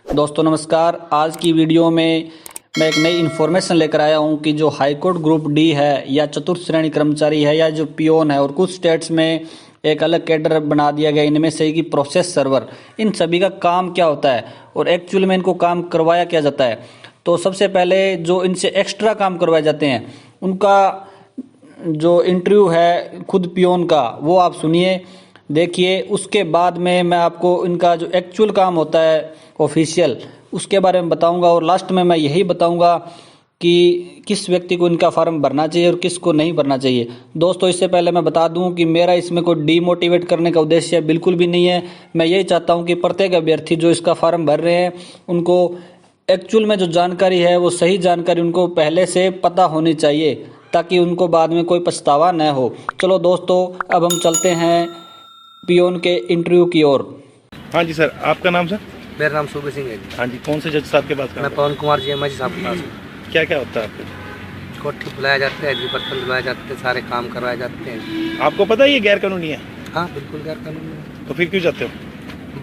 दोस्तों नमस्कार। आज की वीडियो में मैं एक नई इन्फॉर्मेशन लेकर आया हूं कि जो हाईकोर्ट ग्रुप डी है या चतुर्थ श्रेणी कर्मचारी है या जो पियोन है और कुछ स्टेट्स में एक अलग कैडर बना दिया गया इनमें से कि प्रोसेस सर्वर, इन सभी का काम क्या होता है और एक्चुअल में इनको काम करवाया क्या जाता है। तो सबसे पहले जो इनसे एक्स्ट्रा काम करवाए जाते हैं उनका जो इंटरव्यू है खुद पियोन का वो आप सुनिए, देखिए। उसके बाद में मैं आपको इनका जो एक्चुअल काम होता है ऑफिशियल उसके बारे में बताऊंगा और लास्ट में मैं यही बताऊंगा कि किस व्यक्ति को इनका फॉर्म भरना चाहिए और किसको नहीं भरना चाहिए। दोस्तों इससे पहले मैं बता दूं कि मेरा इसमें कोई डीमोटिवेट करने का उद्देश्य बिल्कुल भी नहीं है। मैं यही चाहता हूं कि प्रत्येक अभ्यर्थी जो इसका फॉर्म भर रहे हैं उनको एक्चुअल में जो जानकारी है वो सही जानकारी उनको पहले से पता होनी चाहिए ताकि उनको बाद में कोई पछतावा न हो। चलो दोस्तों अब हम चलते हैं पियोन के इंटरव्यू की ओर। हाँ जी सर, आपका नाम सर? मेरा नाम सूबे सिंह है जी। हाँ जी, कौन से जज साहब के पास काम? मैं पवन कुमार जी एम आई साहब के पास हूँ। क्या क्या होता है आपके? कोठी बुलाया जाता है, बर्तन बुलाए जाते हैं, सारे काम करवाए जाते हैं। आपको पता है ये गैर कानूनी है? हाँ बिल्कुल गैर कानूनी है। तो फिर क्यों जाते हो?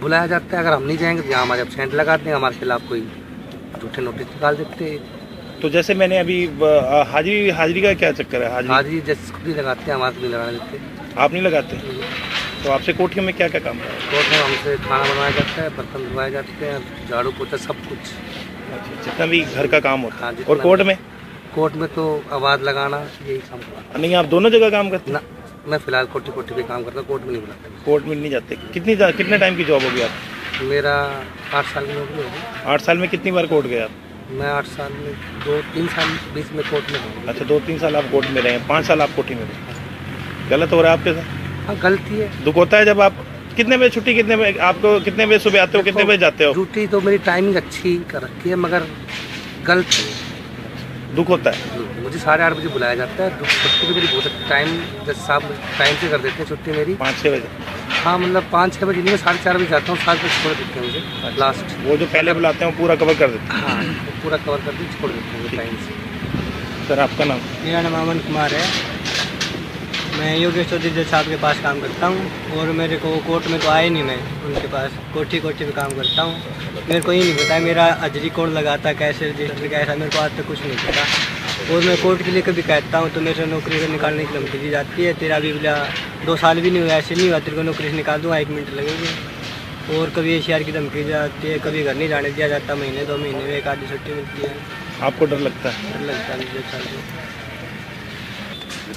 बुलाया जाता है, अगर हम नहीं जाएंगे तो यहाँ हमारे एब्सेंट लगाते हैं, हमारे खिलाफ कोई झूठे नोटिस निकाल देते हैं। तो जैसे मैंने अभी हाजिरी का क्या चक्कर है? हाजिरी जज खुद ही लगाते हैं, हमारे को नहीं लगाने देते। आप नहीं लगाते? तो आपसे कोठी में क्या क्या काम है? कोर्ट में हमसे खाना बनवाया जाता है, बर्तन धुलवाए जाते हैं, झाड़ू पोछा सब कुछ। अच्छा, जितना भी घर का काम होता हाँ, है। और कोर्ट में? कोर्ट में तो आवाज़ लगाना यही काम करवाना। नहीं, आप दोनों जगह काम करते हैं? ना, मैं फिलहाल कोठी पे काम करता हूँ, कोर्ट में नहीं बुलाता। कोर्ट में नहीं जाते? कितने टाइम की जॉब होगी आप? मेरा 8 साल की नौकरी होगी। 8 साल में कितनी बार कोर्ट गए आप? मैं 8 साल में 2-3 साल बीच में कोर्ट में हूँ। अच्छा, 2-3 साल आप कोर्ट में रहे हैं, 5 साल आप कोठी में रहे। गलत हो रहा है आपके साथ? हाँ गलती है। दुख होता है जब आप कितने बजे छुट्टी, कितने बजे आपको, कितने बजे सुबह आते हो, कितने बजे जाते हो? ड्यूटी तो मेरी टाइमिंग अच्छी कर रखी है मगर गलत है। दुख होता है? मुझे 8:30 बजे बुलाया जाता है, छुट्टी भी मेरी बहुत टाइम जैसे साहब टाइम से कर देते हैं छुट्टी मेरी। 5-6 बजे? हाँ मतलब 5-6 बजे नहीं, मैं 4:30 बजे जाता हूँ, 7 बजे छोड़ देते हैं मुझे लास्ट। वो जो पहले बुलाते हैं वो पूरा कवर कर देते हैं? हाँ वो पूरा कवर कर के छोड़ देते हैं टाइम से। सर आपका नाम? मेरा नाम अमन कुमार है। मैं योगेश चौधरी जज साहब के पास काम करता हूँ और मेरे को कोर्ट में तो आए नहीं, मैं उनके पास कोठी पे काम करता हूँ। मेरे को ये नहीं पता मेरा हाजिरी कौन लगाता, कैसे रजिस्टर कैसा, मेरे को आज तक कुछ नहीं पता। और मैं कोर्ट के लिए कभी कहता हूँ तो मेरे से नौकरी से निकालने की धमकी दी जाती है, तेरा अभी 2 साल भी नहीं हुआ, ऐसे नहीं हुआ तेरे को नौकरी से निकाल दूँगा, 1 मिनट लगेंगे। और कभी ACR की धमकी दी जाती है, कभी घर नहीं जाने दिया जाता, महीने 2 महीने में 1 आधी छुट्टी मिलती है। आपको डर लगता है? डर लगता है जज साहब को।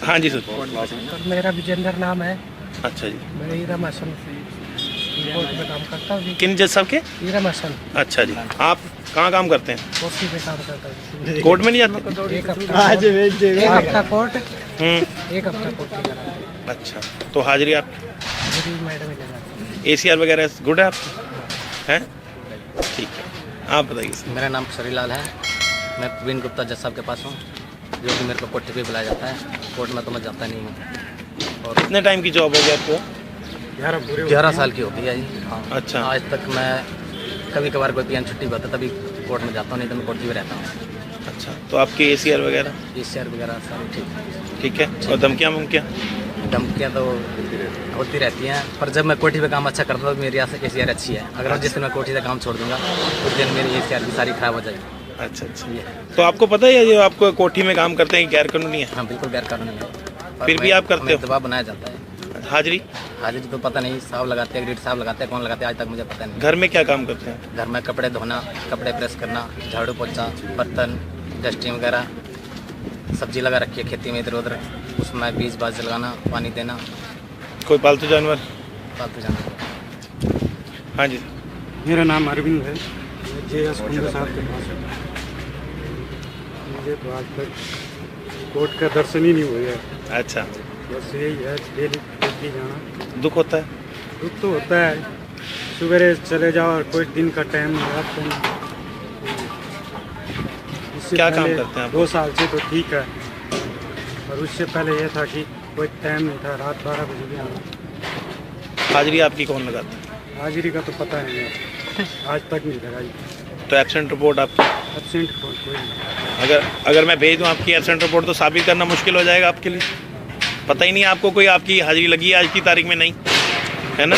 हाँ जी सर। मेरा विजेंद्र नाम है। अच्छा जी। मैं ईरम हसन कोर्ट में काम करता हूँ। किन जज साहब के? ईरम हसन अच्छा जी। आप कहाँ काम करते हैं? कोठी पे काम करता हूँ। कोर्ट में नहीं जाते? एक हफ्ता कोर्ट, एक हफ्ता कोर्ट की करा। अच्छा, तो हाजिरी आप मैडम ACR वगैरह गुड है आप हैं? ठीक है, आप बताइए सर। मेरा नाम सरीलाल है। मैं प्रवीण गुप्ता जज साहब के पास हूँ, जो कि मेरे को कोर्ट पे बुलाया जाता है। कोर्ट में तो मैं जाता नहीं हूँ। और कितने टाइम की जॉब हो गई आपको? 11 साल की होती है जी। हाँ। अच्छा। आज तक मैं कभी कभार कोई PN छुट्टी होता तभी कोर्ट में जाता हूँ, नहीं तो मैं कोर्ट में रहता हूँ। अच्छा, तो आपकी ACR वगैरह? ACR वगैरह सारी ठीक है। और धमकियाँ धमकियाँ तो होती रहती हैं, पर जब मैं कोठी पे काम अच्छा करता हूँ तो मेरी ACR अच्छी है। अगर जिस दिन मैं कोठी से काम छोड़ दूँगा उस दिन मेरी ACR की सारी खराब हो जाएगी। अच्छा अच्छा। तो आपको पता है जो आपको कोठी में काम करते हैं गैर कानूनी है? हाँ बिल्कुल गैर कानूनी है। फिर भी आप करते हो? दबाव बनाया जाता है। हाजिरी तो पता नहीं, साहब लगाते हैं, ग्रेड साहब लगाते हैं, कौन लगाते हैं आज तक मुझे पता नहीं। घर में क्या काम करते हैं? घर में कपड़े धोना, कपड़े प्रेस करना, झाड़ू पोछा, बर्तन, डस्टिंग वगैरह, सब्जी लगा रखी है खेती में इधर उधर, उसमें बीज बाज लगाना, पानी देना। कोई पालतू जानवर? पालतू जानवर। हाँ जी। मेरा नाम अरविंद है। मैं JS कुंदे साहब के पास हूँ। मुझे तो आज तक कोर्ट का दर्शन ही नहीं हुआ। अच्छा, बस यही है, डेली जाना। दुख होता है? दुख तो होता है, सुबह चले जाओ और कोई दिन का टाइम नहीं रहता। क्या काम करते हैं आप? 2 साल से तो ठीक है, और उससे पहले ये था कि कोई टाइम नहीं था, रात 12 बजे भी आना। हाजिरी आपकी कौन लगाता है? हाजिरी का तो पता नहीं है, आज तक नहीं लगाई। तो एब्सेंट रिपोर्ट आपकी? एब्सेंट कोई नहीं। अगर मैं भेज दूँ आपकी एब्सेंट रिपोर्ट तो साबित करना मुश्किल हो जाएगा आपके लिए। पता ही नहीं आपको कोई आपकी हाजिरी लगी है आज की तारीख में, नहीं है ना?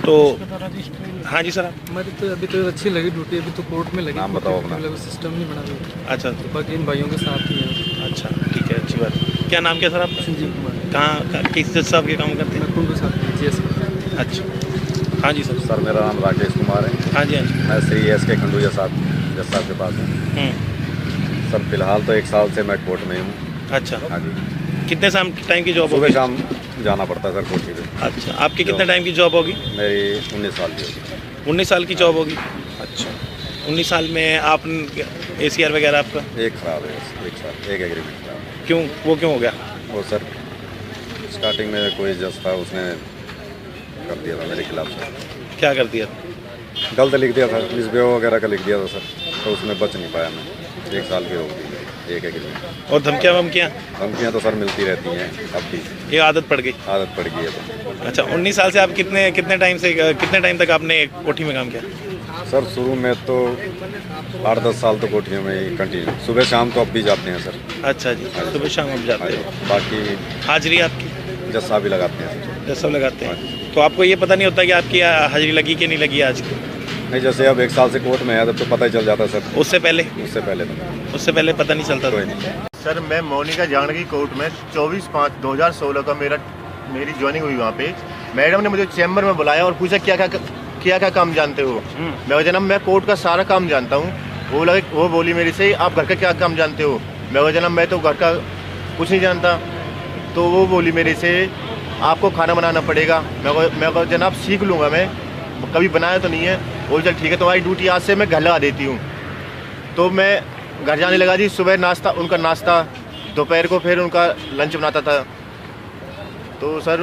तो हाँ जी सर आप हमारी तो अभी तो अच्छी लगी ड्यूटी, अभी तो कोर्ट में लगी। नाम बताओ अपना। सिस्टम नहीं बना दिया। अच्छा तो बाकी इन भाइयों के साथ ही है। अच्छा ठीक है, अच्छी बात। क्या नाम क्या सर आपका? संजीव कुमार। कहाँ किस जज साहब के काम करते हैं? मैं कुंडू साहब जी। अच्छा हाँ जी सर। सर मेरा नाम राकेश कुमार है। हाँ जी हाँ जी। मैं श्री एस के खंडूजा साहब जज साहब के पास हूँ। सर फिलहाल तो 1 साल से मैं कोर्ट में हूँ। अच्छा हाँ जी। कितने टाइम की जॉब सुबह होगी? शाम जाना पड़ता है सर कोठी पे। अच्छा आपकी कितने टाइम की जॉब होगी? मेरी 19 साल की होगी। 19 साल की जॉब होगी। अच्छा 19 साल में आप ACR वगैरह आपका? एक खराब है, 1 साल एक एग्रीमेंट खराब है। क्यों, वो क्यों हो गया? वो सर स्टार्टिंग में कोई जज था, उसने कर दिया था मेरे खिलाफ सर। क्या कर दिया? गलत लिख दिया था, मिसबिहेव वगैरह का लिख दिया था सर, तो उसमें बच नहीं पाया मैं। 1 साल की रोक दी एक एग्रीमेंट। और धमकियाँ वमकियाँ? धमकियाँ तो सर मिलती रहती हैं, अब भी ये आदत पड़ गई? आदत पड़ गई है तो। अच्छा 19 साल से आप कितने टाइम तक आपने कोठी में काम किया? सर शुरू में तो 8-10 साल तो कोठियों में ही कंटिन्यू, सुबह शाम तो अब भी जाते हैं सर। अच्छा जी, सुबह शाम आप जाते हो। बाकी हाजिरी आपकी? जज साहब भी लगाते हैं जज साहब लगाते हैं। तो आपको ये पता नहीं होता कि आपकी हाजिरी लगी कि नहीं लगी आज? नहीं, जैसे अब 1 साल से कोर्ट में है तब तो पता ही चल जाता है सर। उससे पहले तो उससे पहले पता नहीं चलता कोई था? नहीं। सर मैं मोनिका जानकी कोर्ट में 24/5/2016 का मेरी ज्वाइनिंग हुई वहाँ पे। मैडम ने मुझे चैम्बर में बुलाया और पूछा क्या काम जानते हो। मैं जनाब मैं कोर्ट का सारा काम जानता हूँ। वो बोली मेरे से आप घर का क्या काम जानते हो। मैं जनाब मैं तो घर का कुछ नहीं जानता। तो वो बोली मेरे से आपको खाना बनाना पड़ेगा। मैं जनाब सीख लूँगा, मैं कभी बनाया तो नहीं है। वो चल ठीक है, तुम्हारी ड्यूटी आज से मैं घर लगा देती हूँ। तो मैं घर जाने लगा जी। सुबह नाश्ता उनका नाश्ता, दोपहर को फिर उनका लंच बनाता था। तो सर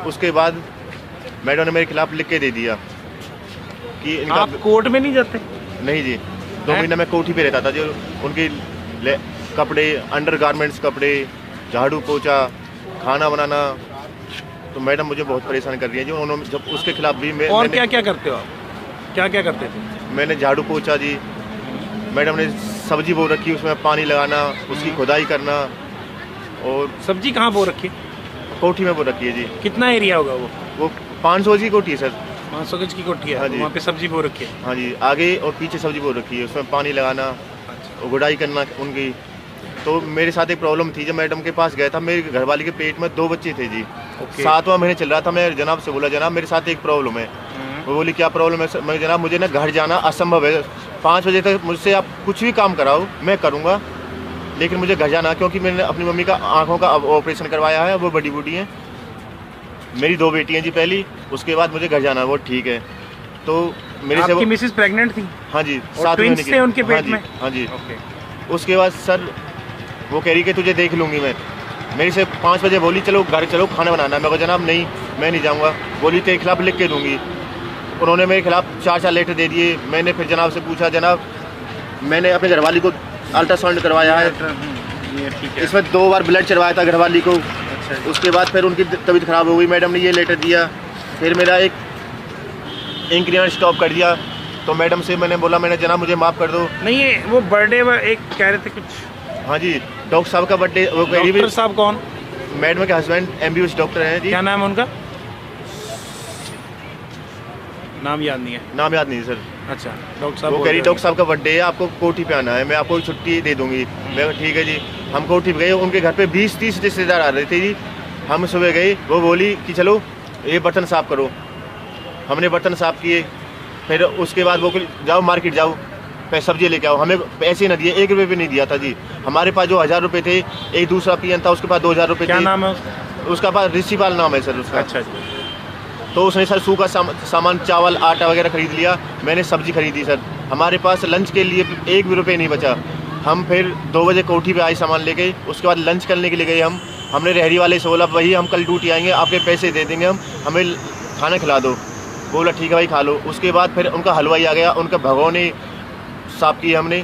उसके बाद मैडम ने मेरे खिलाफ लिख के दे दिया कि इनका। आप कोर्ट में नहीं जाते? नहीं जी, 2 महीना मैं कोठी पे रहता था। जो उनकी कपड़े, अंडर गारमेंट्स कपड़े, झाड़ू पोछा, खाना बनाना, तो मैडम मुझे बहुत परेशान कर रही है जी। उन्होंने जब उसके खिलाफ भी और क्या क्या करते हो आप? क्या क्या करते थे? मैंने झाड़ू पोछा जी। मैडम ने सब्जी बो रखी, उसमें पानी लगाना, उसकी खुदाई करना। और सब्जी कहाँ बो रखी? कोठी में बो रखी है जी। कितना एरिया होगा वो? 500 की कोठी है सर। 500 गज की कोठी है। हाँ जी। वहाँ पे सब्जी बो रखी है? हाँ जी, आगे और पीछे सब्जी बो रखी है, उसमें पानी लगाना और गुड़ाई करना उनकी। तो मेरे साथ एक प्रॉब्लम थी। जब मैडम के पास गया था, मेरी घरवाली के पेट में 2 बच्चे थे जी। 7वां महीने चल रहा था। मैं जनाब से बोला, जनाब मेरे साथ एक प्रॉब्लम है। वो बोली क्या प्रॉब्लम है? मैं जनाब मुझे ना घर जाना असंभव है। 5 बजे तक मुझसे आप कुछ भी काम कराओ मैं करूँगा, लेकिन मुझे घर जाना, क्योंकि मैंने अपनी मम्मी का आँखों का ऑपरेशन करवाया है। वो बड़ी बूढ़ी हैं। मेरी 2 बेटी हैं जी पहली, उसके बाद मुझे घर जाना। वो ठीक है। तो मेरे से मिसेस प्रेग्नेंट थी? हाँ जी, 7 महीने की उनके पेट में? हाँ जी। उसके बाद सर वो कह रही कि तुझे देख लूँगी मैं। मेरे से 5 बजे बोली चलो घर चलो खाना बनाना। मैं को जनाब नहीं, मैं नहीं जाऊँगा। बोली तेरे खिलाफ लिख के दूँगी। उन्होंने मेरे खिलाफ 4 लेटर दे दिए। मैंने फिर जनाब से पूछा, जनाब मैंने अपने घरवाली को अल्ट्रासाउंड करवाया है, इसमें 2 बार ब्लड चढ़वाया था घरवाली को। उसके बाद फिर उनकी तबीयत ख़राब हो गई। मैडम ने ये लेटर दिया, फिर मेरा एक इंक्रीमेंट स्टॉप कर दिया। तो मैडम से मैंने बोला, मैंने जनाब मुझे माफ़ कर दो। नहीं ये वो बर्थडे एक कह रहे थे कुछ? हाँ जी, डॉक्टर साहब का बर्थडे। वो डॉक्टर साहब कौन? मैडम के हस्बैंड MBBS डॉक्टर हैं जी। क्या नाम है उनका? नाम याद नहीं है? नाम याद नहीं सर। अच्छा डॉक्टर साहब वो कह रही डॉक्टर साहब का बर्थडे है, आपको कोठी पे आना है, मैं आपको छुट्टी दे दूंगी। मैं ठीक है जी। हम कोठी पे गए। उनके घर पे 20-30 रिश्तेदार आ रहे थे जी। हम सुबह गए। वो बोली कि चलो ये बर्तन साफ करो। हमने बर्तन साफ किए। फिर उसके बाद वो जाओ मार्केट जाओ, सब्जी लेके आओ। हमें पैसे न दिए, 1 रुपये भी नहीं दिया था जी। हमारे पास जो 1000 रुपये थे, एक दूसरा पियन था उसके पास 2000 रुपये थे। क्या नाम है उसका? पास ऋषिपाल नाम है सर उसका। अच्छा जी। तो उसने सर सूखा सामान, चावल, आटा वगैरह खरीद लिया। मैंने सब्जी खरीदी सर। हमारे पास लंच के लिए 1 भी रुपये नहीं बचा। हम फिर 2 बजे कोठी पे आए सामान लेके। उसके बाद लंच करने के लिए गए हम। हमने रेहड़ी वाले से बोला, वही हम कल ड्यूटी आएंगे, आपके पैसे दे देंगे, हम हमें खाना खिला दो। बोला ठीक है भाई खा लो। उसके बाद फिर उनका हलवाई आ गया, उनका भगोने साफ की हमने।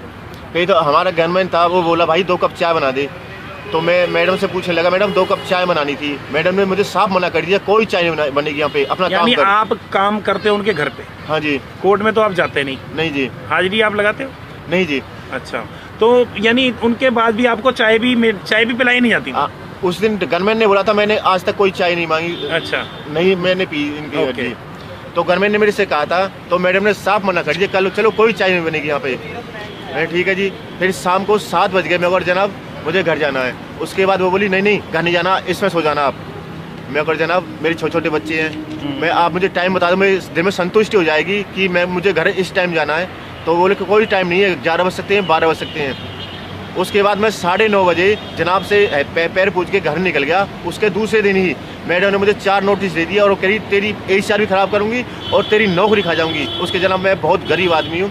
फिर तो हमारा गनमैन था, वो बोला भाई 2 कप चाय बना दे। तो मैं मैडम से पूछने लगा, मैडम 2 कप चाय बनानी थी। मैडम ने मुझे साफ मना कर दिया, कोई चाय नहीं बनेगी यहाँ पे, अपना काम कर। आप काम करते हो उनके घर पे? हाँ जी। कोर्ट में तो आप जाते नहीं? नहीं जी। हाजिरी आप लगाते हो? नहीं जी। अच्छा, तो यानी उनके बाद भी आपको चाय भी पिलाई नहीं जाती? उस दिन गनमैन ने बोला था, मैंने आज तक कोई चाय नहीं मांगी। अच्छा। नहीं मैंने पी इनकी। तो घर में ने मेरे से कहा था, तो मैडम ने साफ मना कर दिया, कल चलो कोई चाय नहीं बनेगी यहाँ पे। मैं ठीक है जी। फिर शाम को 7 बज गए, मैं और जनाब मुझे घर जाना है। उसके बाद वो बोली नहीं घर नहीं जाना, इसमें सो जाना आप। मैं और जनाब मेरे छोटे छोटे बच्चे हैं, मैं आप मुझे टाइम बता दो, मेरे दिल में संतुष्टि हो जाएगी कि मुझे घर इस टाइम जाना है। तो बोले कि कोई टाइम नहीं है, 11 बज सकते हैं, 12 बज सकते हैं। उसके बाद मैं 9:30 बजे जनाब से पैर पूछ के घर निकल गया। उसके दूसरे दिन ही मैडम ने मुझे 4 नोटिस दे दिया और कह तेरी ACR भी ख़राब करूँगी और तेरी नौकरी खा जाऊँगी। उसके जनाब मैं बहुत गरीब आदमी हूँ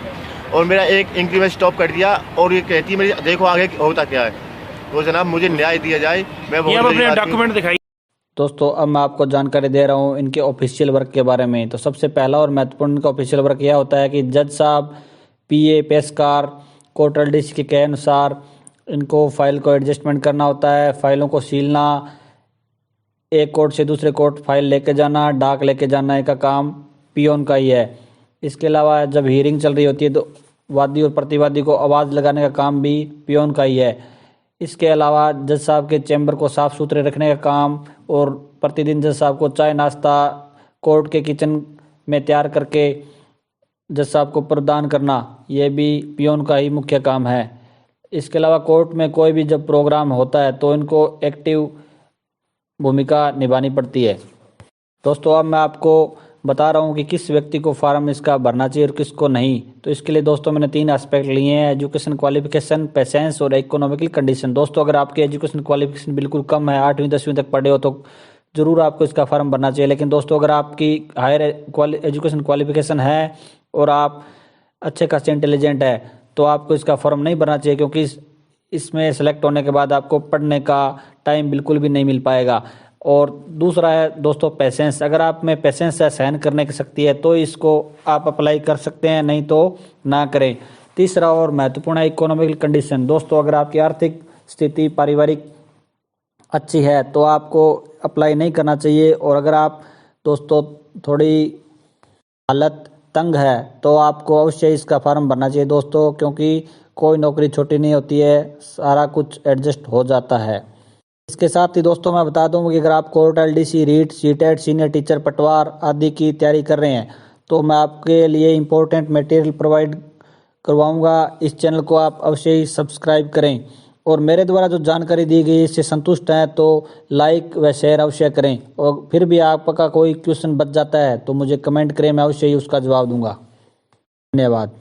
और मेरा एक इंक्रीमेंट स्टॉप कर दिया और ये कहती है मेरी देखो आगे होता क्या है। तो जनाब मुझे न्याय दिया जाए। मैं बहुत डॉक्यूमेंट दिखाई। दोस्तों अब मैं आपको जानकारी दे रहा हूँ इनके ऑफिशियल वर्क के बारे में। तो सबसे पहला और महत्वपूर्ण इनका ऑफिशियल वर्क यह होता है कि जज साहब, PA, पेशकार, कोर्ट LDC के अनुसार इनको फाइल को एडजस्टमेंट करना होता है, फाइलों को सीलना, एक कोर्ट से दूसरे कोर्ट फाइल लेके जाना, डाक लेके जाना का काम पियोन का ही है। इसके अलावा जब हियरिंग चल रही होती है तो वादी और प्रतिवादी को आवाज़ लगाने का काम भी पियोन का ही है। इसके अलावा जज साहब के चैम्बर को साफ़ सुथरे रखने का काम और प्रतिदिन जज साहब को चाय नाश्ता कोर्ट के किचन में तैयार करके जज साहब को प्रदान करना, ये भी पियोन का ही मुख्य काम है। इसके अलावा कोर्ट में कोई भी जब प्रोग्राम होता है तो इनको एक्टिव भूमिका निभानी पड़ती है। दोस्तों अब मैं आपको बता रहा हूँ कि किस व्यक्ति को फार्म इसका भरना चाहिए और किसको नहीं। तो इसके लिए दोस्तों मैंने 3 एस्पेक्ट लिए हैं: एजुकेशन क्वालिफिकेशन, पेशेंस और इकोनॉमिकल कंडीशन। दोस्तों अगर आपकी एजुकेशन क्वालिफिकेशन बिल्कुल कम है, 8वीं 10वीं तक पढ़े हो, तो ज़रूर आपको इसका फॉर्म भरना चाहिए। लेकिन दोस्तों अगर आपकी हायर एजुकेशन क्वालिफिकेशन है और आप अच्छे खासे इंटेलिजेंट है तो आपको इसका फॉर्म नहीं भरना चाहिए, क्योंकि इसमें सेलेक्ट होने के बाद आपको पढ़ने का टाइम बिल्कुल भी नहीं मिल पाएगा। और दूसरा है दोस्तों पेशेंस। अगर आप में पेशेंस है, सहन करने की शक्ति है, तो इसको आप अप्लाई कर सकते हैं, नहीं तो ना करें। तीसरा और महत्वपूर्ण है इकोनॉमिकल कंडीशन। दोस्तों अगर आपकी आर्थिक स्थिति पारिवारिक अच्छी है तो आपको अप्लाई नहीं करना चाहिए, और अगर आप दोस्तों थोड़ी हालत तंग है तो आपको अवश्य इसका फॉर्म भरना चाहिए दोस्तों, क्योंकि कोई नौकरी छोटी नहीं होती है, सारा कुछ एडजस्ट हो जाता है। इसके साथ ही दोस्तों मैं बता दूं कि अगर आप court LDC, REET, CTET, senior teacher, Patwar आदि की तैयारी कर रहे हैं तो मैं आपके लिए इम्पोर्टेंट मटेरियल प्रोवाइड करवाऊंगा। इस चैनल को आप अवश्य ही सब्सक्राइब करें, और मेरे द्वारा जो जानकारी दी गई इससे संतुष्ट हैं तो लाइक व शेयर अवश्य करें। और फिर भी आपका कोई क्वेश्चन बच जाता है तो मुझे कमेंट करें, मैं अवश्य ही उसका जवाब दूंगा। धन्यवाद।